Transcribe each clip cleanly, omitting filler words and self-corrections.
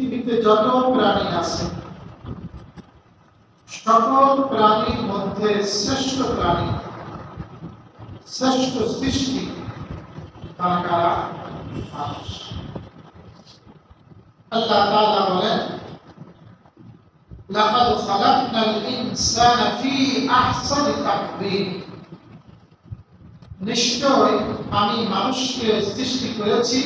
পৃথিবীতে যত প্রাণী আছে সকল প্রাণীর মধ্যে শ্রেষ্ঠ প্রাণী, শ্রেষ্ঠ সৃষ্টি তারা কারা? মানুষ। আল্লাহ তাআলা বলেন, লাকাদ খালাকনাল ইনসানা ফি আহসানি তাকওয়িম, নিশ্চয় আমি মানুষকে সৃষ্টি করেছি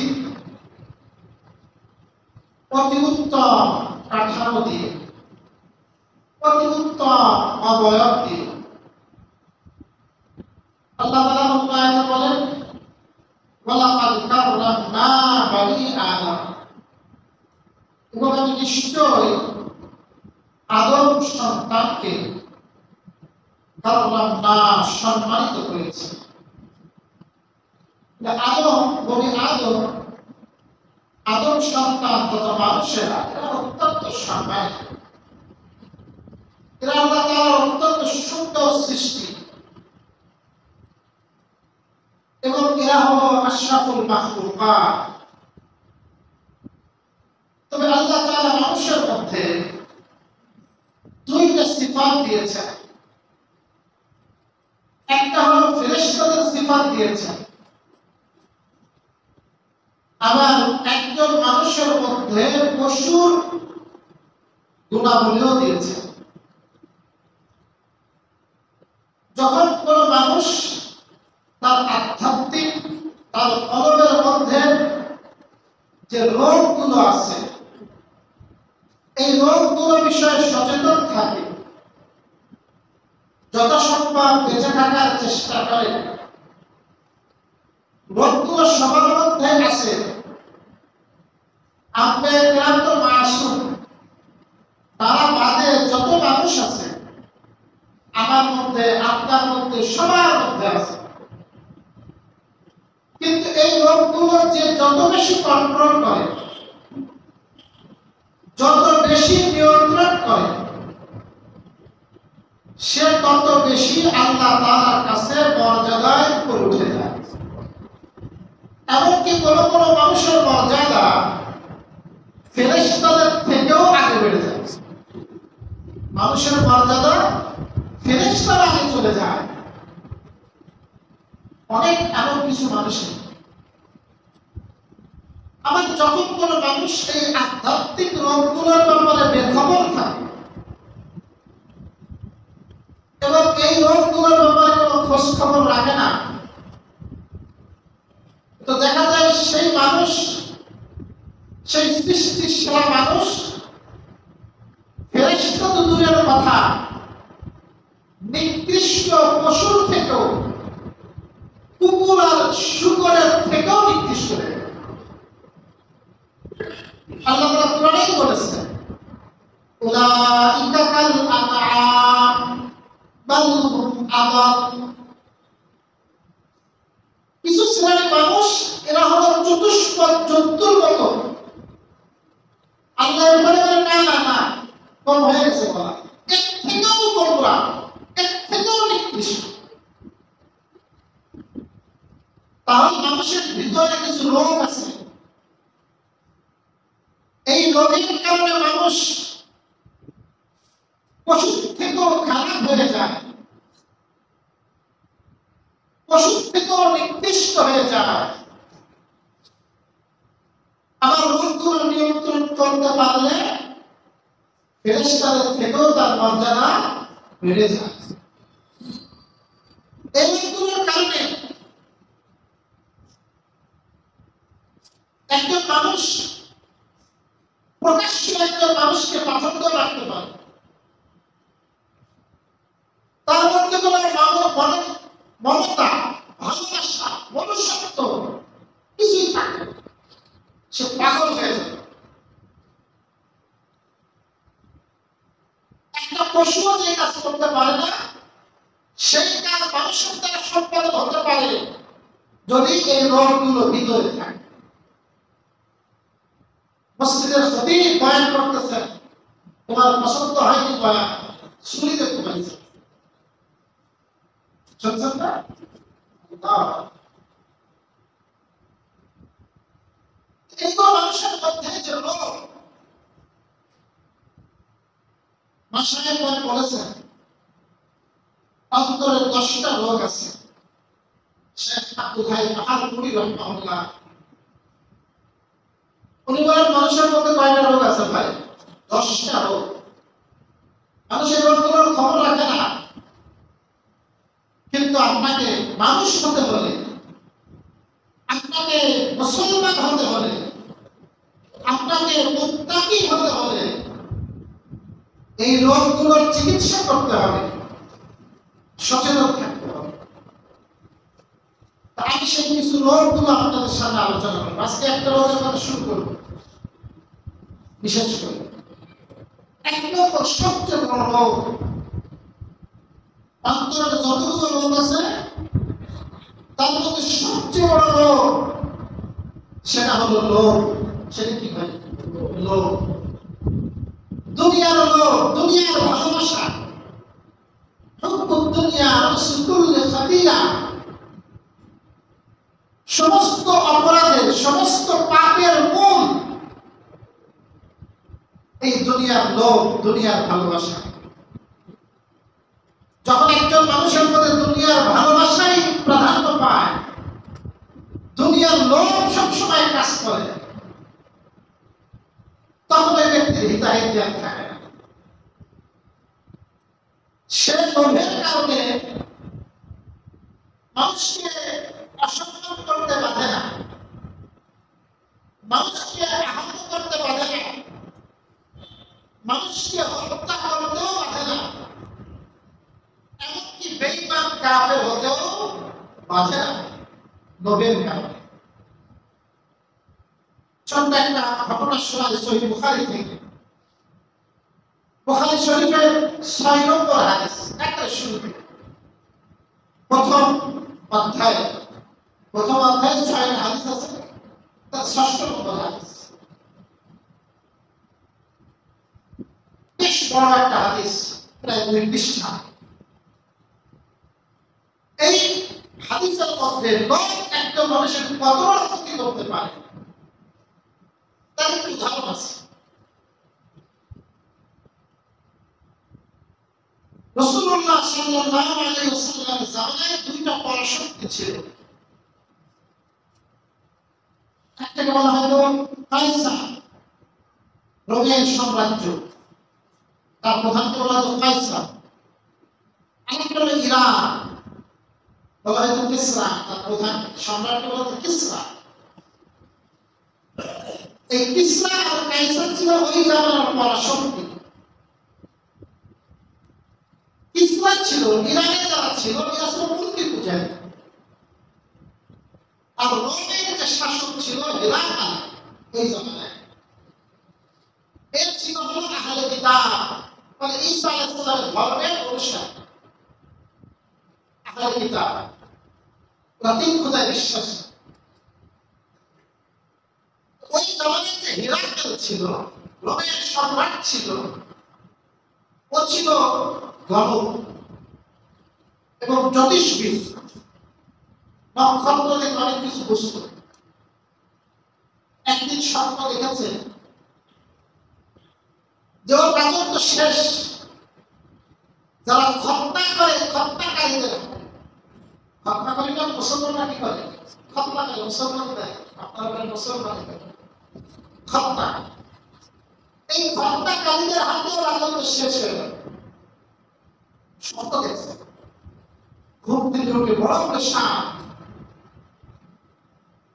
অতি উত্তম কাঠামো দিয়ে, অতি উত্তম অবয়ব দিয়ে। আল্লাহ তাআলা আয়াতে বলেন, ওয়ালাকাদ কাররামনা বানি আদম, এবং আমি নিশ্চয় আদম সন্তানকে কাররামনা সম্মানিত করেছি। আদম বনি আদম সন্তান তথা মানুষেরা এরা অত্যন্ত সম্মানিত, এরা আল্লাহ তাআলার অত্যন্ত সুন্দর সৃষ্টি, এবং এরা হলো আশরাফুল মাখলুকাত। তবে আল্লাহ তাআলা মানুষের মধ্যে দুইটা সিফাত দিয়েছেন। একটা হলো ফেরেশতাদের সিফাত দিয়েছেন, আবার একজন মানুষের মধ্যে পশুর গুণাবলীও দিয়েছেন। যখন কোন মানুষ তার আধ্যাত্মিক, তার কলবের মধ্যে যে রোগগুলো আছে, এই রোগগুলো বিষয়ে সচেতন থাকে, যথাসম্ভব বেঁচে থাকার চেষ্টা করে, রোগগুলো সবার মধ্যে আছে। আপনার গ্রাম তো মাসুম, তারা বাদে যত মানুষ আছে আমার মধ্যে, আপনার মধ্যে, সবার মধ্যে আছে। কিন্তু এই রোগগুলো যে যত বেশি কন্ট্রোল করে, যত বেশি নিয়ন্ত্রণ করে, সে তত বেশি আল্লাহ তাআলার কাছে মর্যাদায় উপরে উঠে যায়। এমনকি কোন কোন মানুষের মর্যাদা ফেরেশতাদের থেকেও আগে বেড়ে যায়। মানুষের মর্যাদা ফেরেশতারা আগে চলে যায়। অনেক এমন কিছু মানুষ, আবার যখন কোন মানুষ এই আধ্যাত্মিক রোগগুলোর ব্যাপারে বেখবর থাকে এবং এই রোগগুলোর ব্যাপারে কোনো খোঁজ খবর রাখে না, তো দেখা যায় সেই মানুষ, সেই সৃষ্টির সেরা মানুষ, ফেরেশতা তো দূরের কথা, নিকৃষ্ট পশুর থেকেও, কুকুর আর শূকরের থেকেও নিকৃষ্ট। আল্লাহ তাআলা কোরআনেই বলেছেন, উলাইকা কাল আনআম বাল হুম আদাল, কিছু শ্রেণীর মানুষ এরা হলো চতুষ্পদ জন্তুর মতো। আল্লাহ বলে না না না, কম হয়ে গেছে বলা, এর থেকেও কমরা, এর থেকেও নিকৃষ্ট। তাহলে মানুষের ভিতরে কিছু রোগ আছে, এই রোগের কারণে মানুষ পশুর থেকেও খারাপ হয়ে যায়, পশুর থেকেও নিকৃষ্ট হয়ে যায়। আবার রোগগুলো নিয়ন্ত্রণ করতে পারলে ফেরেশতাদের থেকেও তার মর্যাদা বেড়ে যায়। এই রোগগুলোর কারণে একজন মানুষ প্রকাশ্যে একজন মানুষকে পছন্দ রাখতে পারে, তার মধ্যে কোনো মমতা, ভালোবাসা, মনুষ্যত্ব কিছুই থাকে, সে পাগল হয়ে যায়। একটা পশুও যে কাজ করতে পারে না, সেই কাজ মানুষের দ্বারা সম্পাদন হতে পারে যদি এই রোগগুলো ভিতরে থাকে। মসজিদের খতিব বয়ান করতেছেন, তোমার পছন্দ হয়নি বয়ান, শুনি দেখতে পাইছে, শুনছেন না? এইগুলো মানুষের মধ্যে যে রোগ, মাশায়েখ বলেছেন অন্তরে 10টা রোগ আছে। শেখ আব্দুল হাই পাহাড়পুরি রাহিমাহুল্লাহ উনি বলেন মানুষের মধ্যে কয়টা রোগ আছে ভাই? 10টা রোগ। মানুষের রোগগুলোর খবর রাখে না, কিন্তু আপনাকে মানুষ হতে হলে, আপনাকে মুসলমান হতে হলে, আপনাকে মুত্তাকি হতে হলে এই রোগগুলোর চিকিৎসা করতে হবে, সচেতন থাকতে হবে। আমি সেই কিছু রোগগুলো আপনাদের সামনে আলোচনা করবো। আজকে একটা রোগের কথা শুরু করবো। বিশেষ করে এক নম্বর সবচেয়ে বড় রোগ, অন্তরে যতগুলো রোগ আছে তার মধ্যে সবচেয়ে বড় রোগ সেটা হলো লোভ। সেটা কি হয়? লোভ। দুনিয়ার লোভ, দুনিয়ার ভালোবাসা। হুব্বুদ দুনিয়া রাসূলুল্লাহ খাতিয়া। সমস্ত অপরাধের, সমস্ত পাপের মূল এই দুনিয়ার লোভ, দুনিয়ার ভালোবাসা। যখন একজন মানুষের মধ্যে দুনিয়ার ভালোবাসাই প্রাধান্য পায়, দুনিয়ার লোভ সবসময় কাজ করে, তখন ওই ব্যক্তির হিতাহিত জ্ঞান থাকে না। সে লোভের কারণে মানুষকে অসম্মান করতে বাধে না, মানুষকে আহত করতে বাধে না, মানুষকে হত্যা করতেও বাধে না, এমনকি বেঈমান কাফের হতেও বাধে না লোভের কারণে। ছোট্ট একটা ঘটনা শোনাই সহিহ বুখারী থেকে। বুখারী শরীফের 6 নম্বর হাদিস, একটা শুরুতে প্রথম অধ্যায় 6 হাদিস আছে, তার 6 নম্বর হাদিস। বেশ বড় একটা হাদিস, প্রায় 2 পৃষ্ঠা। এই হাদিসের মধ্যে লোভ একটা মানুষের কত বড় ক্ষতি করতে পারে তার একটু উদাহরণ আছে। রাসূলুল্লাহ সাল্লাল্লাহু আলাইহি ওয়াসাল্লামের জামানায় 2টা পরাশক্তি ছিল। একটাকে বলা হতো কায়সার, রোমের সাম্রাজ্য, তার প্রধানকে বলা হতো কায়সার। আরেকটা হলো ইরান, বলা হতো কিসরা, তার প্রধান সম্রাটকে বলা হতো কিসরা। এই কিসরা আর কায়সার ছিল ওই জামানার পরাশক্তি। কিসরা ছিল ইরানে, যারা ছিল এরা ছিল মূর্তি পূজারী, আর রোমের যে শাসক ছিল হিরাকাল এই জামানায়, এর ছিল হলো আহলে কিতাব, মানে ঈসা আলাইহিস সালামের ধর্মের অনুসারী। আহলে কিতাব তিন খোদায় বিশ্বাসী। ওই জামানায় যে হিরাকাল ছিল, রোমের সম্রাট ছিল, ও ছিল গণক এবং জ্যোতিষবিদ, নক্ষত্র দেখে অনেক কিছু বুঝত। একদিন স্বপ্ন দেখেছে যে ওর রাজত্ব শেষ, যারা খতনাকারীদের, খতনাকারীরা মুসলমানরা কি করে? খতনাকারী মুসলমান দেয়, আপনারা মুসলমান খতনা, এই খতনাকারীদের হাতেও রাজত্ব শেষ হয়ে গেল। স্বপ্ন দেখছে, ঘুম থেকে উঠে বড় করে সাপ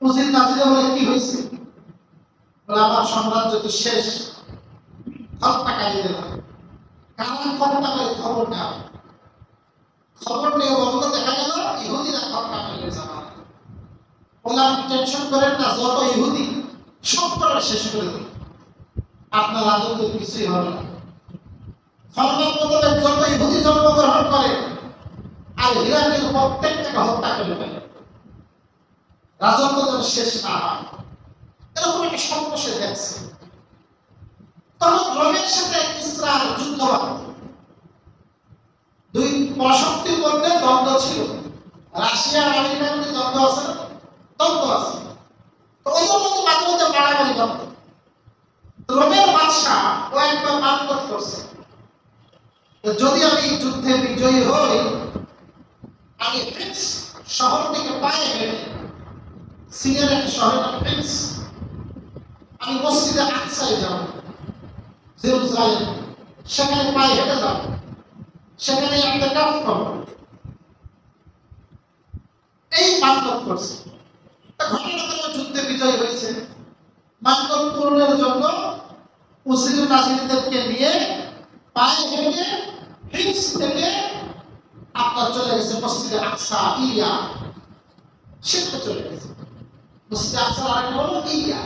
উজির নাজিরে বলে কি হয়েছে? বলে আমার সাম্রাজ্য তো শেষ, খতনাকারীদের হাতে। কারা খতনাকারী? খবর নেওয়া, খবর নিয়ে বলল দেখা গেল ইহুদিরা খতনাকারীদের জামানা। বলে আপনি টেনশন করেন না, যত ইহুদি সব করে শেষ করে দিন, আপনার রাজত্ব কিছুই হবে না। খবরের মধ্যে যত ইহুদি জন্মগ্রহণ করে আর ইরাকের প্রত্যেকটাকে হত্যা করে ফেলে, রাজত্ব যেন শেষ না হয়, এরকম একটা স্বপ্ন সে দেখছে। তখন রোমের সাথে ইসরার যুদ্ধ বাঁধে। 2 পরাশক্তির মধ্যে দ্বন্দ্ব ছিল। রাশিয়া আর আমেরিকার মধ্যে দ্বন্দ্ব আছে, দ্বন্দ্ব আছে। তো ওদের মধ্যে মাঝে মধ্যে মারামারি করত। রোমের বাদশাহ ও একবার মানবত করছে যদি আমি যুদ্ধে বিজয়ী হই, আমি হিমস শহর থেকে পায়ে হেঁটে, সিরিয়ার একটা শহরের নাম হিমস, আমি মসজিদে আকসায় যাব, জেরুজালেম, সেখানে পায়ে হেঁটে যাব, সেখানে ইতিকাফ করব। এই মান্যত করছে। ঘটনাক্রমে যুদ্ধে বিজয় হয়েছে। মান্যত পূরণের জন্য মুসলিম নাজিরদেরকে নিয়ে পায়ে হেঁটে হিমস থেকে আপনার চলে গেছে মসজিদে আকসা, ইলিয়া, সেখানে চলে গেছে। মসজিদে আকসার আরেকটা হলো ইলিয়া,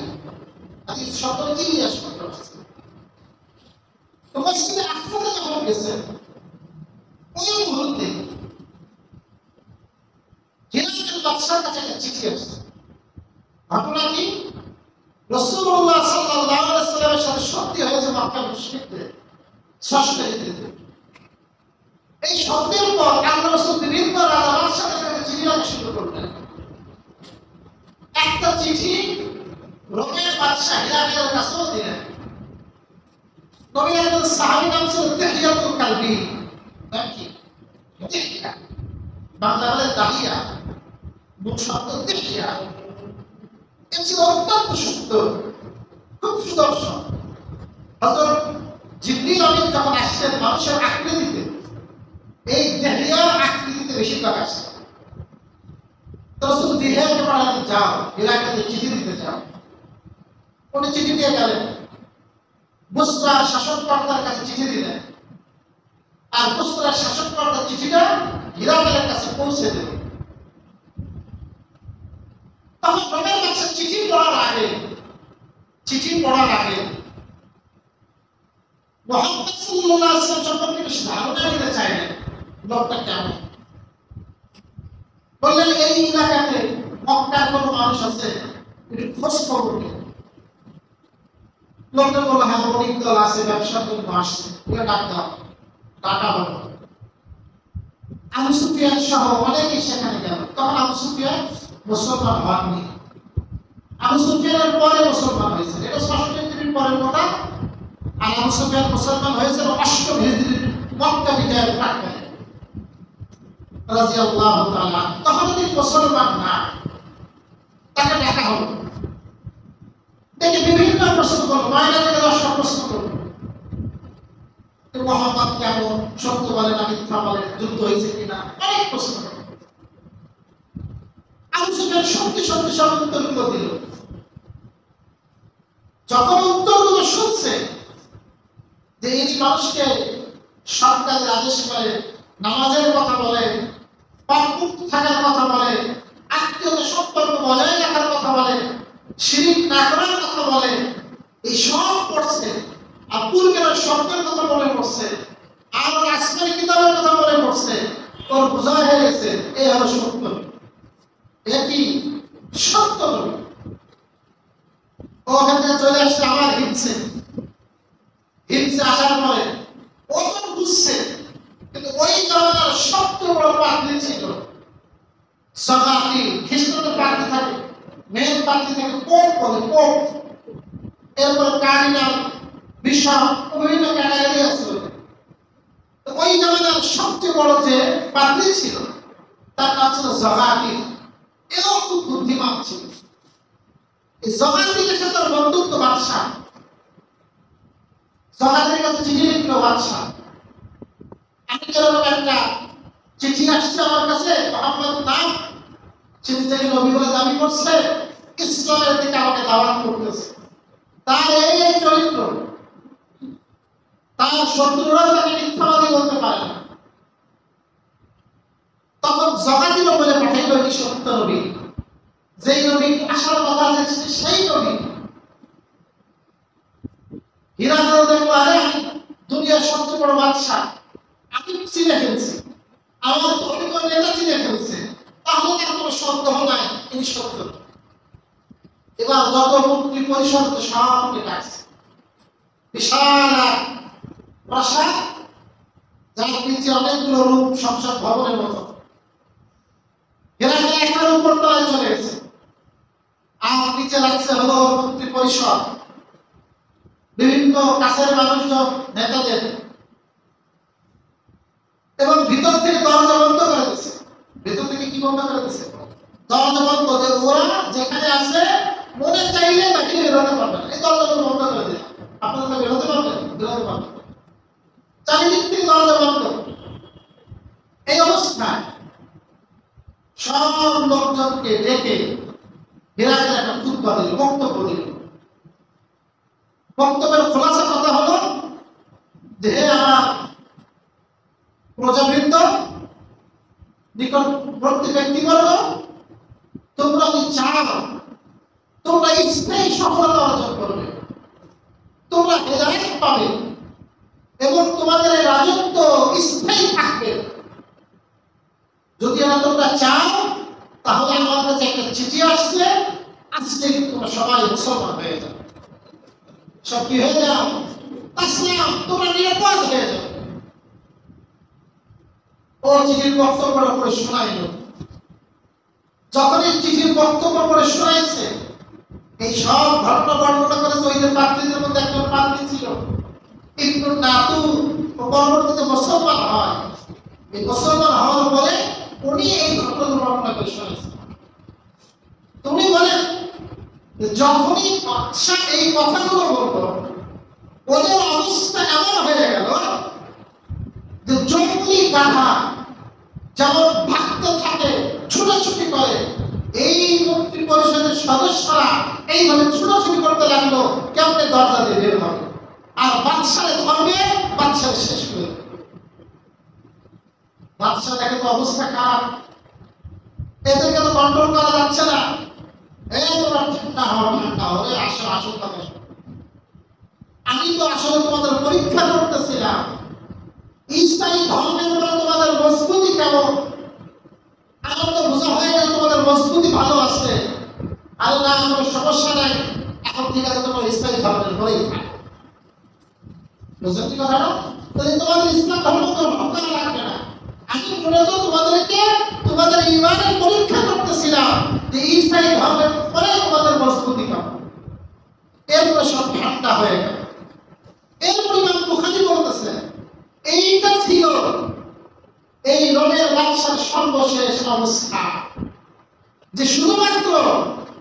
হাদিস শব্দ ইলিয়া শব্দ আছে। তো মসজিদে আকসাতে যখন গেছে, ওই মুহূর্তে হিরাকেল বাদশার কাছে একটা চিঠি আসছে। ঘটনা কি? রাসূলুল্লাহ সাল্লাল্লাহু আলাইহি ওয়াসাল্লামের সাথে সন্ধি হয়েছে মক্কা মুশরিকদের ষষ্ঠ হিজরিতে। এই সন্ধির পর আল্লাহ রাসূল বিভিন্ন রাজা বাদশাদের কাছে চিঠি লেখা শুরু করলেন। একটা চিঠি রোমের বাদশা হিরাকেলের কাছেও দিলেন। নবীর একজন সাহাবী নাম ছিল দিহইয়াতুল কালবি। নাম কি? দিহইয়া, বাংলা বলে দাহিয়া, মূল শব্দ দিহইয়া। এ ছিল অত্যন্ত সুন্দর, খুব সুদর্শন। হযরত জিবরিল আমিন যখন আসতেন মানুষের আকৃতিতে, এই দিহইয়ার আকৃতিতে বেশিরভাগ আসতেন। রাসূল দিহইয়াকে বললেন, যাও হিরাকেলকে চিঠি দিতে যাও। উনি চিঠি দিয়ে গেলেন, বুসরার শাসনকর্তার কাছে চিঠি দিলেন, আর বুসরার শাসনকর্তার চিঠিটা হিরাকেলের কাছে পৌঁছে দিলেন। তখন রোমের বাদশা চিঠি পড়ার আগে মুহাম্মদ সাল্লাল্লাহু আলাইহি ওয়াসাল্লাম সম্পর্কে বেশি ধারণা নিতে চাইলেন, লোকটা কেমন। বললেন, এই এলাকাতে মক্কার কোন মানুষ আছে, একটু খোঁজ খবর নিন। লোকটা বলল, হ্যাঁ অনেক দল আছে, ব্যবসার জন্য আসছে, ওকে ডাক দাও। ডাকা হলো। আবু সুফিয়ান সহ অনেকেই সেখানে গেল। তখন আবু সুফিয়ান মুসলমান হননি। আবু সুফিয়ানের পরে মুসলমান হয়েছে, এটা ৬০ হিজরির পরের কথা। আর আবু সুফিয়ান মুসলমান হয়েছে ৮ম হিজরির মক্কা বিজয়ের প্রাক্কালে রাদিয়াল্লাহু তাআলা। তখন তিনি মুসলমান না, তাকে ডাকা হলো। দেখে বিভিন্ন প্রশ্ন করলো, ৯টা থেকে ১০টা প্রশ্ন করলো। মুহাম্মদ কেমন, সত্য বলে না মিথ্যা বলে, যুদ্ধ হয়েছে কিনা, অনেক প্রশ্ন করলো। আবু সুফিয়ান সত্যি সত্যি সব উত্তরগুলো দিল। যখন উত্তরগুলো শুনছে যে এই মানুষকে সরকারের আদেশ করে, নামাজের কথা বলে, পাকমুক্ত থাকার কথা বলে, আত্মীয়তা সম্পর্ক বজায় রাখার কথা বলে, শিরিক না করার কথা বলে, এই সব পড়ছে। আর পূর্বের শব্দের কথা মনে পড়ছে, আর আসমানি কিতাবের কথা মনে পড়ছে। ওর বোঝা হয়ে গেছে এই হলো সত্য, একই সত্য নবী। ওখান থেকে চলে আসছে আমার হিমসে আসার পরে ও তো বুঝছে, কিন্তু ওই জমানার সবচেয়ে বড় পাত্রী ছিল সগাতি। খ্রিস্টানদের পাত্রী থাকে, মেন পাত্রী থাকে পোপ বলে, পোপ। এরপরে কার্ডিনাল, বিশপ, বিভিন্ন ক্যাটাগরি আছে। ওই জমানার সবচেয়ে বড় যে পাত্রী ছিল তার নাম ছিল জগাতি। এও খুব বুদ্ধিমান ছিল। এই জগাতির সাথে বন্ধুত্ব বাদশা। জগাতির কাছে চিঠি লিখলো বাদশা, আমি যেরকম একটা চিঠি আসছে আমার কাছে, মোহাম্মদ নাম, চিঠি থেকে নবী বলে দাবি করছে, ইসলামের দিকে আমাকে দাওয়াত করতেছে। তার এই চরিত্র, তার শত্রুরা তাকে মিথ্যাবাদী বলতে পারে না। তখন জগাতিরও বলে পাঠাইল এটি সত্য নবী, যেই নবী আসার কথা আছে সেই নবী। হিরাকেল দেখলো, আরে দুনিয়ার সবচেয়ে বড় বাদশা, আমি চিনে ফেলছি, আমার ধর্মীয় নেতা চিনে ফেলছে, তাহলে তার কোনো সন্দেহ নাই তিনি সত্য। এবার যত মন্ত্রী পরিষদ সবকে ডাকছে, বিশাল প্রাসাদ, যার নিচে অনেকগুলো রূপ সংসদ ভবনের মতো। হিরাকেল একটার উপর তলায় চলে গেছে, আর নিচে লাগছে হলো মন্ত্রী পরিষদ, বিভিন্ন কাছের মানুষজন, নেতাদের। এবং ভিতর থেকে দরজা বন্ধ করে দিয়েছে। ভিতর থেকে কি বন্ধ করে দিয়েছে? দরজা বন্ধ, যে ওরা যেখানে আছে মনে চাইলে বাহিরে বেরোতে পারবে না। এই দরজাগুলো বন্ধ করে দিন, আপনারা বেরোতে পারবেন? বেরোতে পারবেন। চারিদিক থেকে দরজা বন্ধ। এই অবস্থায় সব লোকজনকে ডেকে হিরাকেল একটা খুতবা দিল, বক্তব্য দিল। বক্তব্যের খোলাসা কথা হলো যে, হে আমার প্রজাবৃন্দ, নিকটবর্তী ব্যক্তিবর্গ, তোমরা যদি চাও তোমরা স্থায়ী সফলতা অর্জন করবে, তোমরা হেদায়েত পাবে এবং তোমাদের এই রাজত্ব স্থায়ী থাকবে, যদি তোমরা চাও তাহলে আমার কাছে একটা চিঠি আসছে, আজকে তোমরা সবাই মুসলমান হয়ে যাও। সব কি হয়ে যাও? আসলাম, তোমরা নিরাপদ হয়ে যাও। ও চিঠির বক্তব্য পড়ে শোনাইল। যখন এই চিঠির বক্তব্য পড়ে শোনাইছে, এই সব ঘটনা বর্ণনা করেছে। ওই যে পাত্রীদের মধ্যে একজন পাত্রী ছিল, ইবনুন নাতু, ও পরবর্তীতে মুসলমান হয়। এই মুসলমান হওয়ার পরে উনি এই ঘটনাগুলো বর্ণনা করে শোনাইছেন। উনি বলেন যখনই বাদশাহ এই কথাগুলো বলল, ওদের অবস্থা এমন হয়ে গেল যে জঙ্গলি গাধা যেমন ভাগতে থাকে, ছুটাছুটি করে, এই মন্ত্রী পরিষদের সদস্যরা এইভাবে ছুটাছুটি করতে লাগলো কেমনে দরজা দিয়ে বের হবে, আর বাদশারে ধরবে, বাদশারে শেষ করে দেবে। বাদশাহ দেখে তো অবস্থা খারাপ, এদেরকে তো কন্ট্রোল করা যাচ্ছে না। এই তোমরা ঠান্ডা হও, ঠান্ডা হও, আসো আসো, আমি তো আসলে তোমাদের পরীক্ষা করতেছিলাম, ইসলামী ধর্মের উপরে তোমাদের মজবুতি কেমন। আমার তো বোঝা হয়ে গেল তোমাদের মজবুতি ভালো আছে। আল্লাহ, কোনো সমস্যা নাই, এখন ঠিক আছে, তোমার ইসলামী ধর্মের উপরেই থাকো। বুঝলেন কি কথাটা? তাহলে তোমাদের ইসলাম ধর্ম গ্রহণ করা লাগবে না। আমি মূলত তোমাদেরকে তোমাদের ইমানের পরীক্ষা করতেছিলাম যে ইসলামী ধর্মের উপরে তোমাদের মজবুতি কেমন। এরপরে সব ঠান্ডা হয়ে গেল। এরপর ইমাম বুখারী বলতেছে, এইটা ছিল এই রোমের বাদশার সর্বশেষ অবস্থা, যে শুধুমাত্র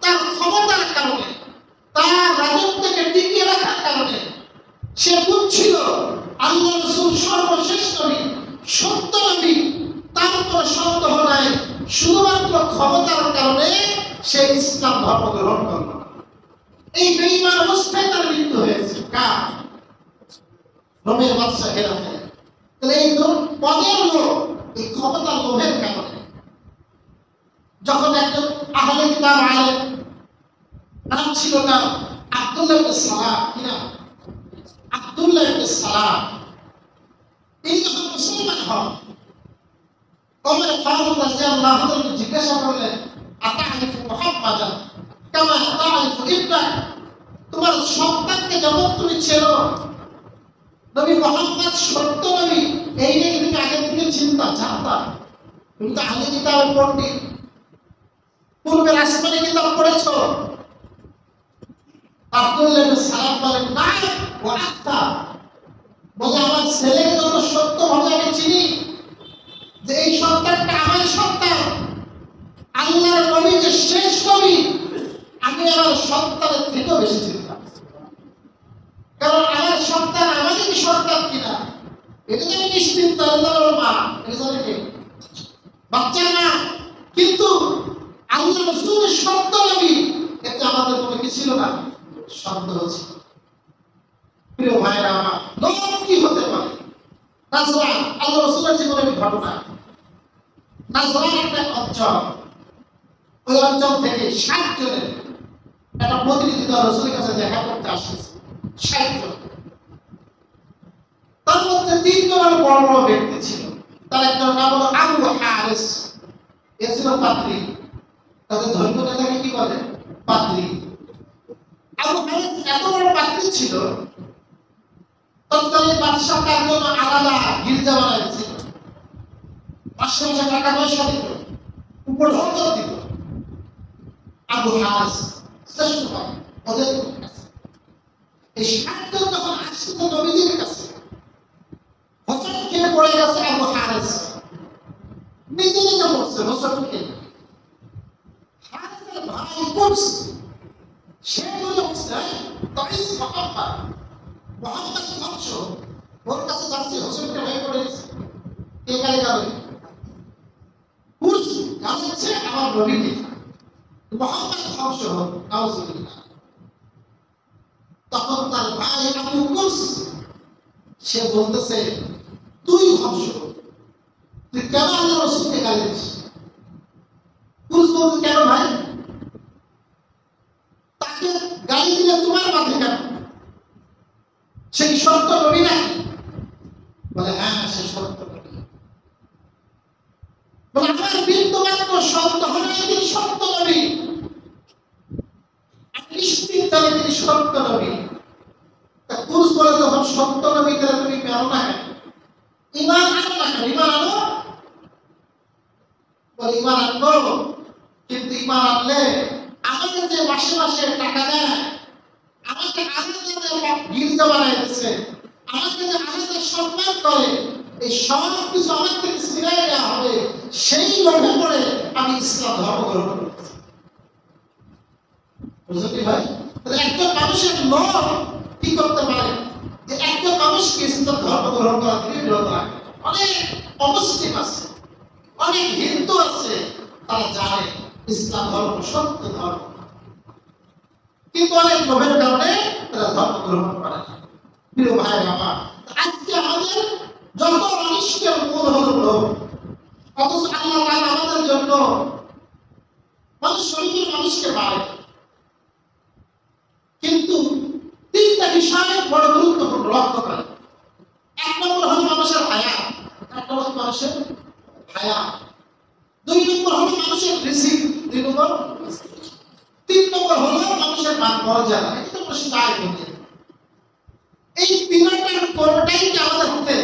তার ক্ষমতার কারণে, তার রাজত্বকে টিকিয়ে রাখার কারণে সে বুঝছিল আল্লাহ রাসূল সর্বশেষ নবী, সত্য নবী, তার উপর সন্দেহ নাই, শুধুমাত্র ক্ষমতার কারণে সে ইসলাম ধর্ম গ্রহণ করল। এই বেঈমান অবস্থায় তার মৃত্যু হয়েছে। কার? রোমের বাদশা হেরাকেল। তাহলে এই পদের লোক, এই ক্ষমতার লোভের কারণে যখন একজন আহলে কিতাব আলেম, নাম ছিল তার আব্দুল্লাহ ইবনে সালাম, কি নাম? আব্দুল্লাহ ইবনে সালাম। তিনি যখন মুসলমান হন, ওমর ফারুক রাদিয়াল্লাহু আনহু জিজ্ঞাসা করলেন, আতা'রিফু মুহাম্মাদান কামা তা'রিফু ইবনাক, তোমার সন্তানকে যেমন তুমি চেনো নবী মুহাম্মদ সত্য নবী, এই নিয়ে তুমি আগে থেকে জানতা। তুমি তো আহলে কিতাবের পণ্ডিত, পূর্বের আসমানি কিতাব পড়েছো। আব্দুল্লাহ ইবনে সালাম বলেন, না, ও আত্মা, বলে আমার ছেলেকে যত সত্যভাবে আমি চিনি যে এই সন্তানটা আমার সন্তান, আল্লাহর নবী যে শেষ নবী, আমি আমার সন্তানের থেকেও বেশি চিন্তা। কারণ আমার সন্তান আমারই কি সন্তান কিনা এটা তো আমি নিশ্চিন্ত, আমার মা, এটা জানে কে? বাচ্চার মা। কিন্তু আল্লাহ রাসূলের সত্য নবী, এতে আমাদের কোনো কি ছিল না, সন্দেহ ছিল। প্রিয় ভাইরা আমার, লোক কি হতে পারে? নাজরান, আল্লাহ রাসূলের জীবনের ঘটনা। নাজরান একটা অঞ্চল, ওই অঞ্চল থেকে 60 জনের একটা প্রতিনিধি দল রাসূলের কাছে দেখা করতে আসছে। 60 জন। তার মধ্যে 3 জন বড় বড় ব্যক্তি ছিল। তার একজন নাম হলো আবু হারিস, এ ছিল পাদ্রী। তাদের ধর্মীয় নেতাকে কি বলে? পাদ্রী। আবু হারিস এত বড় পাদ্রী ছিল, তৎকালীন বাদশাহ তার জন্য আলাদা গির্জা বানাইছিল। 500 টাকা পয়সা দিত, উপঢৌকন দিত। আবু হারিস শ্রেষ্ঠ ভাই, ওদের কাছে এই 60 জন যখন আসছে নবীজির কাছে, হোসেন খেয়ে পড়ে গেছে আবু হারিস। করছে হোসেনকে। হারিসের ভাই কুরস সে বলে উঠছে তাইস মোহাম্মদ ধ্বংস, ওর কাছে যাচ্ছে হোসেনকে ভয় করে দিচ্ছে। কে গালে গাবে? কুরস গালাচ্ছে আমার নবীকে, মোহাম্মদ ধ্বংস হোক, নাউজুবিল্লাহ। তখন তার ভাই আবু কুরস সে বলতেছে তুই ধ্বংস হোক, তুই কেন আল্লাহ রাসূলকে গালি দিস? কুরস বলছে কেন ভাই, তাকে গালি দিলে তোমার মাথা কেন? সেই সত্য নবী নাকি? বলে হ্যাঁ সে সত্য নবী। বলে আমার বিন্দুমাত্র সত্য হলে তিনি সত্য নবী, আমি নিশ্চিত জানি তিনি সত্য নবী। তা কুরস বলে যখন সত্য নবী তাহলে তুমি মেনো না কেন? ঈমান আনো না কেন? ঈমান আনো। বলে ঈমান আনবো, কিন্তু ঈমান আনলে আমাদের যে মাসে মাসে টাকা দেয়, আমাকে আলাদা গির্জা বানাই দিচ্ছে, আমাকে যে আলাদা সম্মান করে, এই সব কিছু আমার থেকে ছিনাই নেওয়া হবে, সেই লোভে পড়ে আমি ইসলাম ধর্ম গ্রহণ করেছি। বুঝলি ভাই? তাহলে একজন মানুষের লোভ কি করতে পারে যে একজন মানুষকে ইসলাম ধর্ম গ্রহণ করা থেকে বিরত রাখে? অনেক অমুসলিম আছে, অনেক হিন্দু আছে, তারা জানে ইসলাম ধর্ম সত্য ধর্ম, কিন্তু অনেক লোভের কারণে তারা ধর্ম গ্রহণ করে না। প্রিয় ভাই আমার, আজকে আমাদের যত অনিষ্টের মূল হলো লোভ, অথচ আল্লাহ তাআলা আমাদের জন্য মানুষ শরীরের মানুষকে মারে, কিন্তু তিনটা বিষয় বড় গুরুত্বপূর্ণ লক্ষ্য করে। এক নম্বর হলো মানুষের হায়া, এক নম্বর মানুষের হায়া, দুই নম্বর হলো মানুষের রিজিক, দুই নম্বর, তিন নম্বর হলো মানুষের মান মর্যাদা। এটা তো মানুষ চায় বলতে, এই তিনটার কোনটাই কি আমাদের হাতে?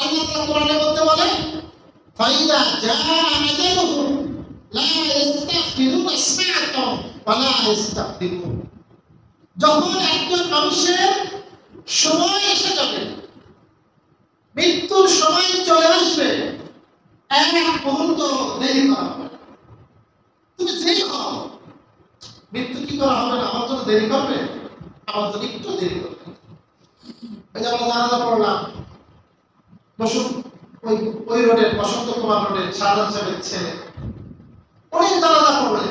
আল্লাহ তাআলা কোরআনে বলতে বলে ফাইদা জাআ আজালুহুম লা ইস্তাখিরুনা সাআতান ওয়া লা ইস্তাকদিমুন। যখন একজন মানুষের সময় এসে যাবে, মৃত্যুর সময় চলে আসবে, এক মুহূর্ত দেরি করা হবে। তুমি যেই হও, মৃত্যু কি করা হবে না? আমার জন্য দেরি করবে, আমার জন্য একটু দেরি করবে। এই যে আমরা জানাজা পড়লাম, ওই রোডের বসন্ত কুমার রোডের শাহজাহান সাহেবের ছেলে, অনেক জানাজা পড়লেন,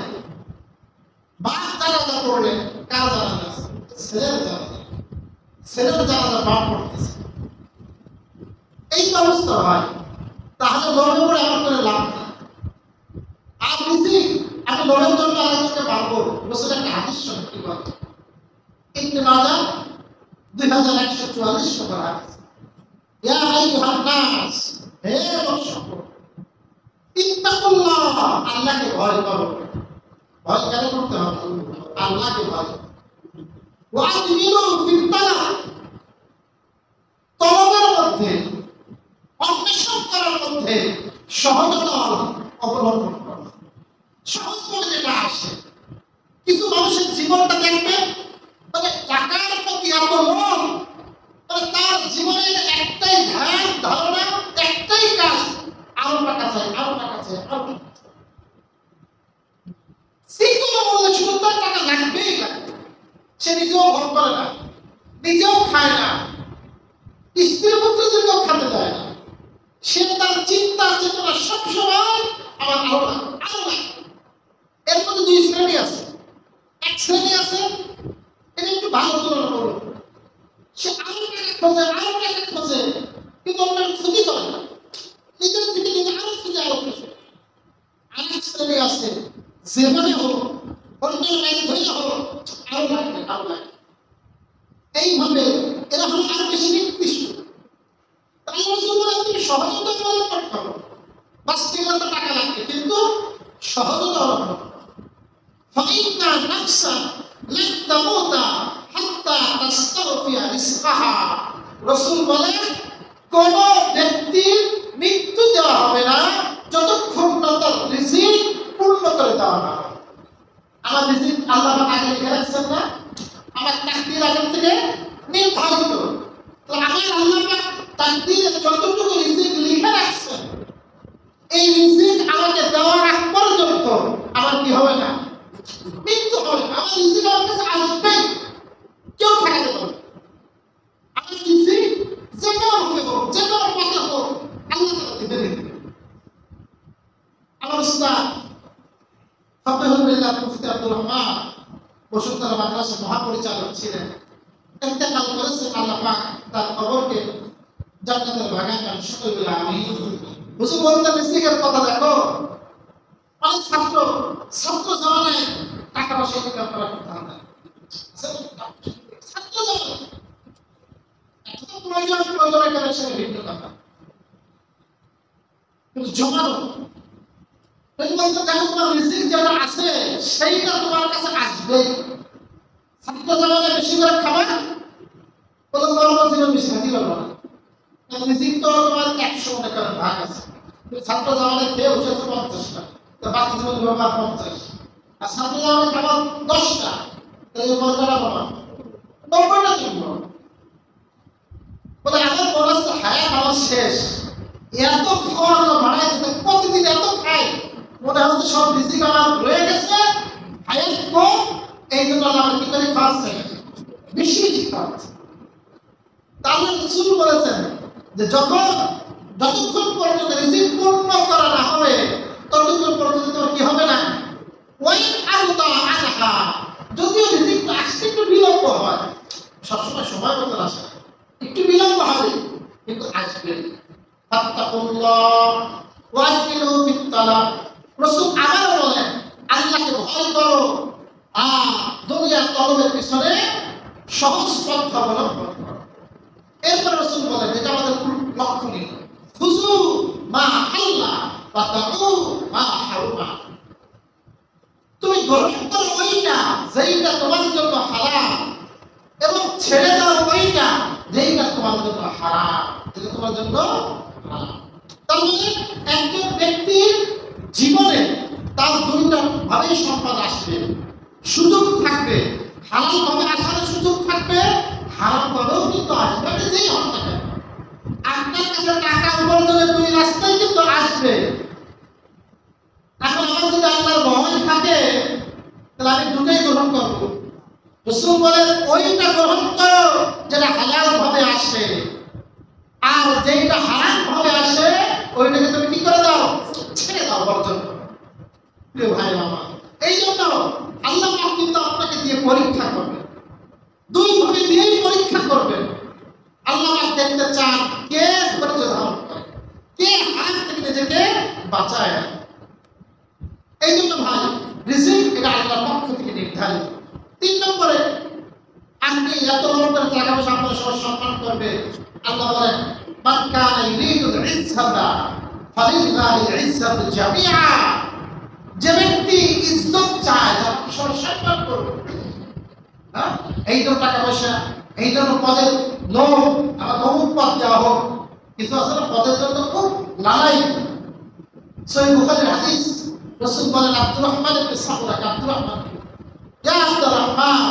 বাপ জানাজা পড়লেন, কার জানাজা? ছেলের জানাজা, ছেলের জানাজা বাপ পড়তেছে। এই তো অবস্থা হয়। তাহলে লোভে পড়ে আমার করে লাভ নেই। আর বুঝি আমি লোভের জন্য আরেকজনকে মারবো, রসুল একটা হাদিস শুনে কি বলে? ইবনে মাজাহ 2144 নম্বর হাদিস, ইয়া আইয়ুহান নাস, হে লোকসকল, ইত্তাকুল্লাহ, আল্লাহকে ভয় করো। ভয় কেন করতে হবে? আল্লাহকে ভয়। ওয়াজমিলু ফিত তালাব, তলবের মধ্যে, অন্বেষণ করার মধ্যে সহজতা অবলম্বন করো। সহজ করে যেটা আসে, কিছু মানুষের জীবনটা দেখবে মানে টাকার প্রতি এত লোভ, মানে তার জীবনের একটাই ধ্যান ধারণা, একটাই কাজ, আরো টাকা চাই, আরো টাকা চাই, আরো টাকা চাই। সিঙ্গল বললে শুধু তার টাকা লাগবেই লাগবে। সে নিজেও ভোগ করে না, নিজেও খায় না, স্ত্রী পুত্রদেরকেও খেতে দেয় না। সে তার চিন্তা চেতনা সবসময় আমার আরো লাগবে, আরো লাগবে। এর মধ্যে দুই শ্রেণী আছে। এক শ্রেণী আছে, এটা একটু ভালো তুলনা করো, সে আরো টাকা খোঁজে, আরো টাকা খোঁজে, কিন্তু অন্যের ক্ষতি করে না, নিজের থেকে নিজে আরো খুঁজে, আরো খুঁজে। আরেক শ্রেণী আছে, যেভাবে হোক, অন্যের মেরে ধরে হোক, আরো লাগবে, আরো লাগবে। এইভাবে এরা হলো আরো বেশি নিকৃষ্ট। তাই রসুল বলেন তুমি সহজতা অবলম্বন করো। বাঁচতে গেলে তো টাকা লাগবে, কিন্তু সহজতা অবলম্বন করো। ফাইন্না নাফসা লান তামুতা হাত্তা তাস্তাগফিয়া রিজকাহা। রাসূল বলেন কোন ব্যক্তির মৃত্যু দেওয়া হবে না যতক্ষণ না তার রিজিক পূর্ণ করে দেওয়া না হবে। আমার রিজিক আল্লাহ পাক আগে লিখে রাখছেন না? আমার তাকদীর আগে থেকে নির্ধারিত। তো আমার আল্লাহ পাক তাকদীরে যতটুকু রিজিক লিখে রাখছেন, এই রিজিক আমাকে দেওয়ার আগ পর্যন্ত আমার কি হবে না, মৃত্যু হবে না। আমার রিজিক আমার কাছে আসবে, কেউ ঠেকাতে পারবে। আমার রিজিক যে কোনো ভাবে হোক, যে কোনো পথে হোক, আল্লাহ তাআলা দিবেন। আমার উস্তাদ ফাকিহুল মিল্লাত মুফতি আব্দুর রহমান বসুন্ধরা মাদ্রাসার মহাপরিচালক ছিলেন, ইন্তেকাল করেছেন। আল্লাহ পাক তার কবরকে জান্নাতের বাগান দান সকলে বলে আমিন। হুজুর বলতেন রিজিকের কথা দেখো, অনেক ছাত্র জামানায় টাকা পয়সা ইনকাম করা করতে হবে, ছাত্র জামানায় এত প্রয়োজনের কারণে সেটা ভিন্ন কথা, কিন্তু জমানো তোমার রিজিক যেটা আছে সেইটা তোমার কাছে আসবে। ছাত্র জামানায় বেশি করে খাবার বলে জীবন বেশি খাতি পারবো না, রিজিক তো তোমার 100 টাকার ভাগ আছে। ছাত্র জামানায় খেয়ে বসেছে 50টা, তো বাকি জীবন ব্যবহার 50, আর ছাত্র জামানায় খাবার 10টা, তাহলে কতটা পাবা? 90টা জন্য বলে আমার মনে হচ্ছে হায়াত আমার শেষ, এত খাওয়া বাড়াই দিতে, প্রতিদিন এত খাই, মনে হচ্ছে সব রিজিক আমার রয়ে গেছে, হায়াত কম, এই জন্য আমার কি করে খাওয়াচ্ছে, বেশি বেশি খাওয়াচ্ছে। তাহলে শুরু করেছেন যে যতক্ষণ পর্যন্ত রিজিক পূর্ণ করা না হবে ততক্ষণ পর্যন্ত তোমার কি হবে না, ওই আলতা আনহা, যদিও রিজিক আসতে একটু বিলম্ব হয়, সবসময় সময় মতো আসে, একটু বিলম্ব হবে কিন্তু আসবে। ফাত্তাকুল্লাহ ওয়াজমিলু ফিত তালাব। রাসূল আবারও বলেন আল্লাহকে ভয় করো আর দুনিয়ার তলবের পিছনে সহজ পথ অবলম্বন করো। এরপর রাসূল বলেন, এটা আমাদের লক্ষণীয়, খুযু মা হাল্লা ওয়া দাউ মা হারুমা। তুমি গ্রহণ করো ওইটা যেইটা তোমার জন্য হালাল, এবং ছেড়ে দাও ওইটা যেইটা তোমার জন্য হারাম, যেটা তোমার জন্য হারাম। তার মানে একজন ব্যক্তির জীবনে তার দুইটা ভাবেই সম্পদ আসবে, সুযোগ থাকবে, হালাল ভাবে আসার সুযোগ থাকবে, হারাম ভাবেও কিন্তু আসবে, যেই হোক না কেন। আপনার কাছে টাকা উপার্জনের দুই রাস্তায় কিন্তু আসবে। এখন আমার যদি আল্লাহর ভয় থাকে তাহলে আমি দুটোই গ্রহণ করবো। রাসূল বলেন ওইটা গ্রহণ করো যেটা হালাল ভাবে আসে, আর যেটা হারাম ভাবে আসে ওইটাকে তুমি কি করে দাও, ছেড়ে দাও, বর্জন করো। প্রিয় ভাই আমার, এই জন্য আল্লাহ পাক কিন্তু আপনাকে দিয়ে পরীক্ষা করবেন, দুই ভাবে দিয়েই পরীক্ষা করবেন। আল্লাহ পাক দেখতে চান কে ধৈর্য ধারণ করে, কে হারাম থেকে নিজেকে বাঁচায়। এই জন্য ভাই রিজিক এটা আল্লাহর পক্ষ থেকে নির্ধারিত। 3 নম্বরে, আপনি এত বড় করে টাকা পয়সা আপনার সব সম্মান করবে। আল্লাহ বলেন মান কানা ইউরিদুল ইজ্জাতা ফালিল্লাহিল ইজ্জাতু জামিআ। যে ব্যক্তি ইজ্জত চায়, তার সব সম্মান করবে, হ্যাঁ, এই জন্য টাকা পয়সা, এই জন্য পদের লোভ, আমার অমুক পদ দেওয়া হোক, কিছু আসলে পদের জন্য খুব লালাই। সহিহ বুখারীর হাদিস, রাসূল বলেন আব্দুর রহমান ইবনে সামুরা, আব্দুর রহমান, ইয়া আব্দুর রহমান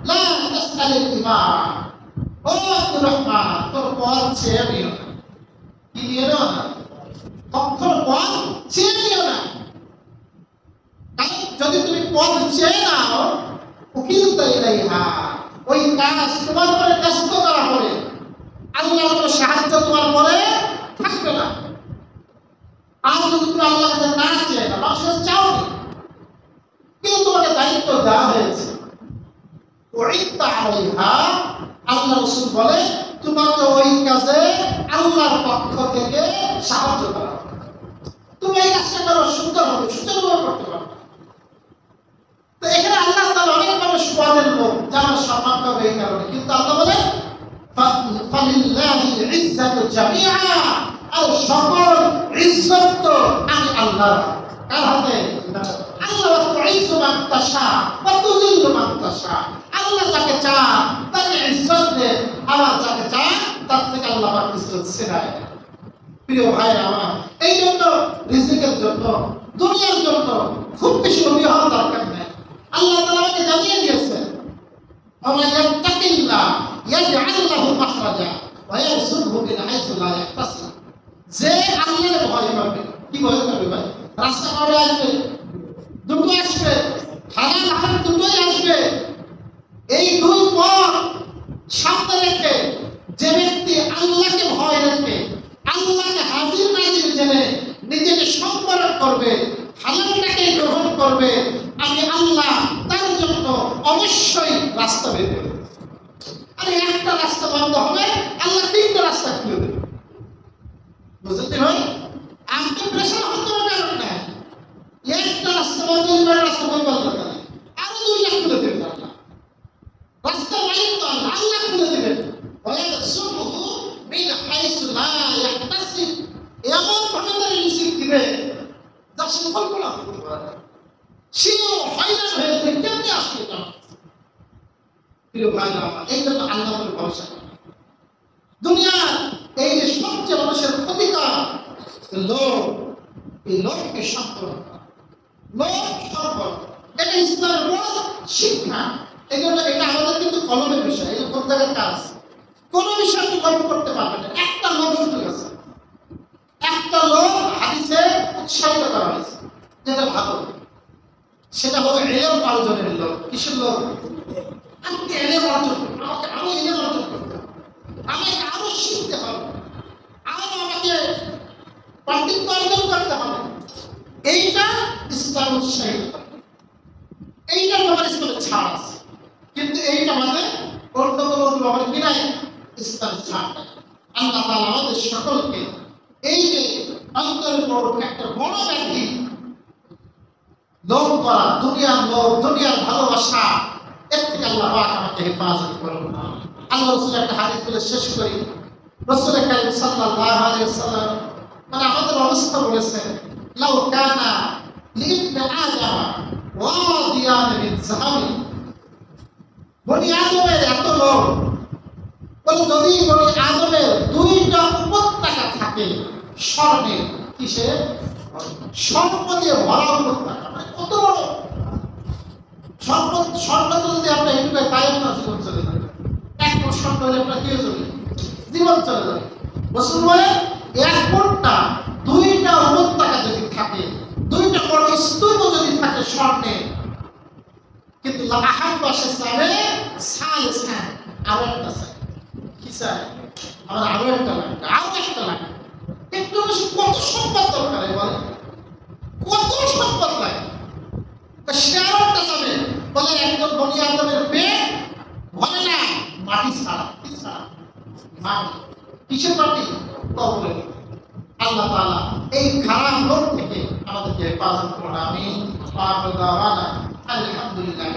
লা তাসআলিল ইমাম। ও আব্দুর রহমান, তোর পদ চেয়ে নিও না, কি নিও না, কখনো পদ চেয়ে নিও না। কারণ যদি তুমি পদ চেয়ে নাও, উকিলতা ইলাইহা, ওই কাজ তোমার পরে ন্যস্ত করা হবে, আল্লাহর কোনো সাহায্য তোমার পরে থাকবে না। আর যদি তুমি আল্লাহর কাছে না চেয়ে না, মানুষের চাও না, কিন্তু তোমাকে দায়িত্ব দেওয়া হয়েছে, উইত্তা আলাইহা, আল্লাহ রাসূল বলে তোমাকে ওই কাজে আল্লাহর পক্ষ থেকে সাহায্য করা হবে। তুমি এই কাজটা করো, সুন্দর হবে, সুন্দরভাবে করতে পারবে। তো এখানে আল্লাহ তাআলা অনেক মানুষ পদের লোক, যারা সম্মান পাবে এই কারণে, কিন্তু আল্লাহ বলে ফালিল্লাহিল ইজ্জাতু জামিআ, আর সকল ইজ্জত তো আমি আল্লাহর। কার হাতে? আল্লাহ তুইজ্জু মান তাশা ওয়া তুযিল্লু মান তাশা। আল্লাহ যাকে চান তাকে ইজ্জত দেন, আবার যাকে চান তার থেকে আল্লাহ পাক ইজ্জত ছিনায়। প্রিয় ভাইরা আমার, এই জন্য রিজিকের জন্য, দুনিয়ার জন্য খুব বেশি লোভী হওয়ার দরকার নেই। আল্লাহ তাআলা আমাকে জানিয়ে দিয়েছেন, ওয়া ইয়াত্তাকিল্লাহ ইয়াজআল লাহু মাখরাজা ওয়া ইয়ারযুকহু মিন হাইসু লা ইয়াহতাসিব। যে আল্লাহর ভয় করবে, কি ভয় করবে ভাই? রাস্তা কবে আসবে? দুটো আসবে, হালাল হারাম দুটোই আসবে। এই দুই পথ সামনে রেখে যে ব্যক্তি আল্লাহকে ভয় রেখে আল্লাহকে হাজির নাজির জেনে নিজেকে সম্বরণ করবে, হালালটাকে গ্রহণ করবে, আমি আল্লাহ তার জন্য অবশ্যই রাস্তা বের করবে। আরে একটা রাস্তা বন্ধ হবে, আল্লাহ তিনটা রাস্তা খুলে দেবে। বুঝতে ভাই? আপনি প্রেশার হতে হবে না, একটা রাস্তা বন্ধ হলে রাস্তা বন্ধ করবে, আরো দুইটা খুলে দেবে আল্লাহ। রাস্তা মালিক তো আল্লাহ, আল্লাহ খুলে দেবেন। ওয়ায়ারযুকুহু মিন হাইসু লা ইয়াহতাসিব, এমন ভাবে তার রিজিক দিবে যা সে কল্পনা করতে পারে না। সেও হয়রান হয়ে যাবে, কেমনে আসবে এটা? প্রিয় ভাইরা আমার, এই জন্য আল্লাহর উপর ভরসা করা। দুনিয়ার এই যে সবচেয়ে মানুষের ক্ষতিকর লোভ, এই লোভকে সম্পর্ক, লোভ সম্পর্ক, এটা ইসলামের বড় শিক্ষা। এই জন্য এটা আমাদের কিন্তু কলমের বিষয়, এটা প্রত্যেকের কাজ। কোন বিষয় আপনি গল্প করতে পারবেন না, একটা লোভ সুযোগ আছে, একটা লোভ হাদিসে উৎসাহিত করা হয়েছে, যেটা ভালো, সেটা হলো ইলম অর্জনের লোভ। কিসের লোভ? আপনি ইলম অর্জন করুন, আমাকে আরো ইলম অর্জন করতে হবে, আমাকে আরো শিখতে হবে, আরো আমাকে পাণ্ডিত্য অর্জন করতে হবে। এইটা ইসলাম উৎসাহিত করে, এইটার ব্যাপারে ইসলামের ছাড় আছে। কিন্তু এইটা মানে অন্য কোনো ব্যাপারে বিনাই ইসলাম ছাড় নাই। আল্লাহ তাআলা আমাদের সকলকে এই যে অন্তরের বড় একটা বড় ব্যাধি লোভ করা, দুনিয়ার লোভ, দুনিয়ার ভালোবাসা, এর থেকে আল্লাহ পাক আমাকে হেফাজত করুন। আল্লাহ রাসূল একটা হাদিস বলে শেষ করি। রাসূল কারীম সাল্লাল্লাহু আলাইহি ওয়াসাল্লাম মানে আমাদের অবস্থা বলেছেন, লাউ কানা লিবনি আদম ওয়াদিয়ান মিন যাহাব, বনি আদমের এত লোভ, বলে যদি বনি আদমের দুইটা উপত্যকা থাকে স্বর্ণের, কিসের? স্বর্ণ দিয়ে ভরা উপত্যকা, মানে কত বড় স্বর্ণ তো যদি আপনার এটুকু তাই আপনার জীবন চলে যাবে। এক ফুট স্বর্ণ হলে আপনার কি হয়ে যাবে? জীবন চলে যাবে। রাসূল বলে এক ফুটটা দুইটা উপত্যকা যদি থাকে, দুইটা বড় স্তূপ যদি থাকে স্বর্ণে, কিন্তু আহাব্বা সে চাবে সালিসান, আরো একটা চাই। কি চাই? আমার আরো একটা লাগবে, আরো একটা লাগবে। একটু বেশি কত সম্পদ দরকার বলে, কত সম্পদ লাগে, সে আরো একটা চাবে। বলে একজন বনি আদমের পেট ভরে না মাটি ছাড়া। কি ছাড়া? মাটি। কিসের মাটি? কবরের। আল্লাহ তাআলা এই খারাপ লোক থেকে আমাদেরকে হেফাজত করুন। আমিন। আলহামদুলিল্লাহ।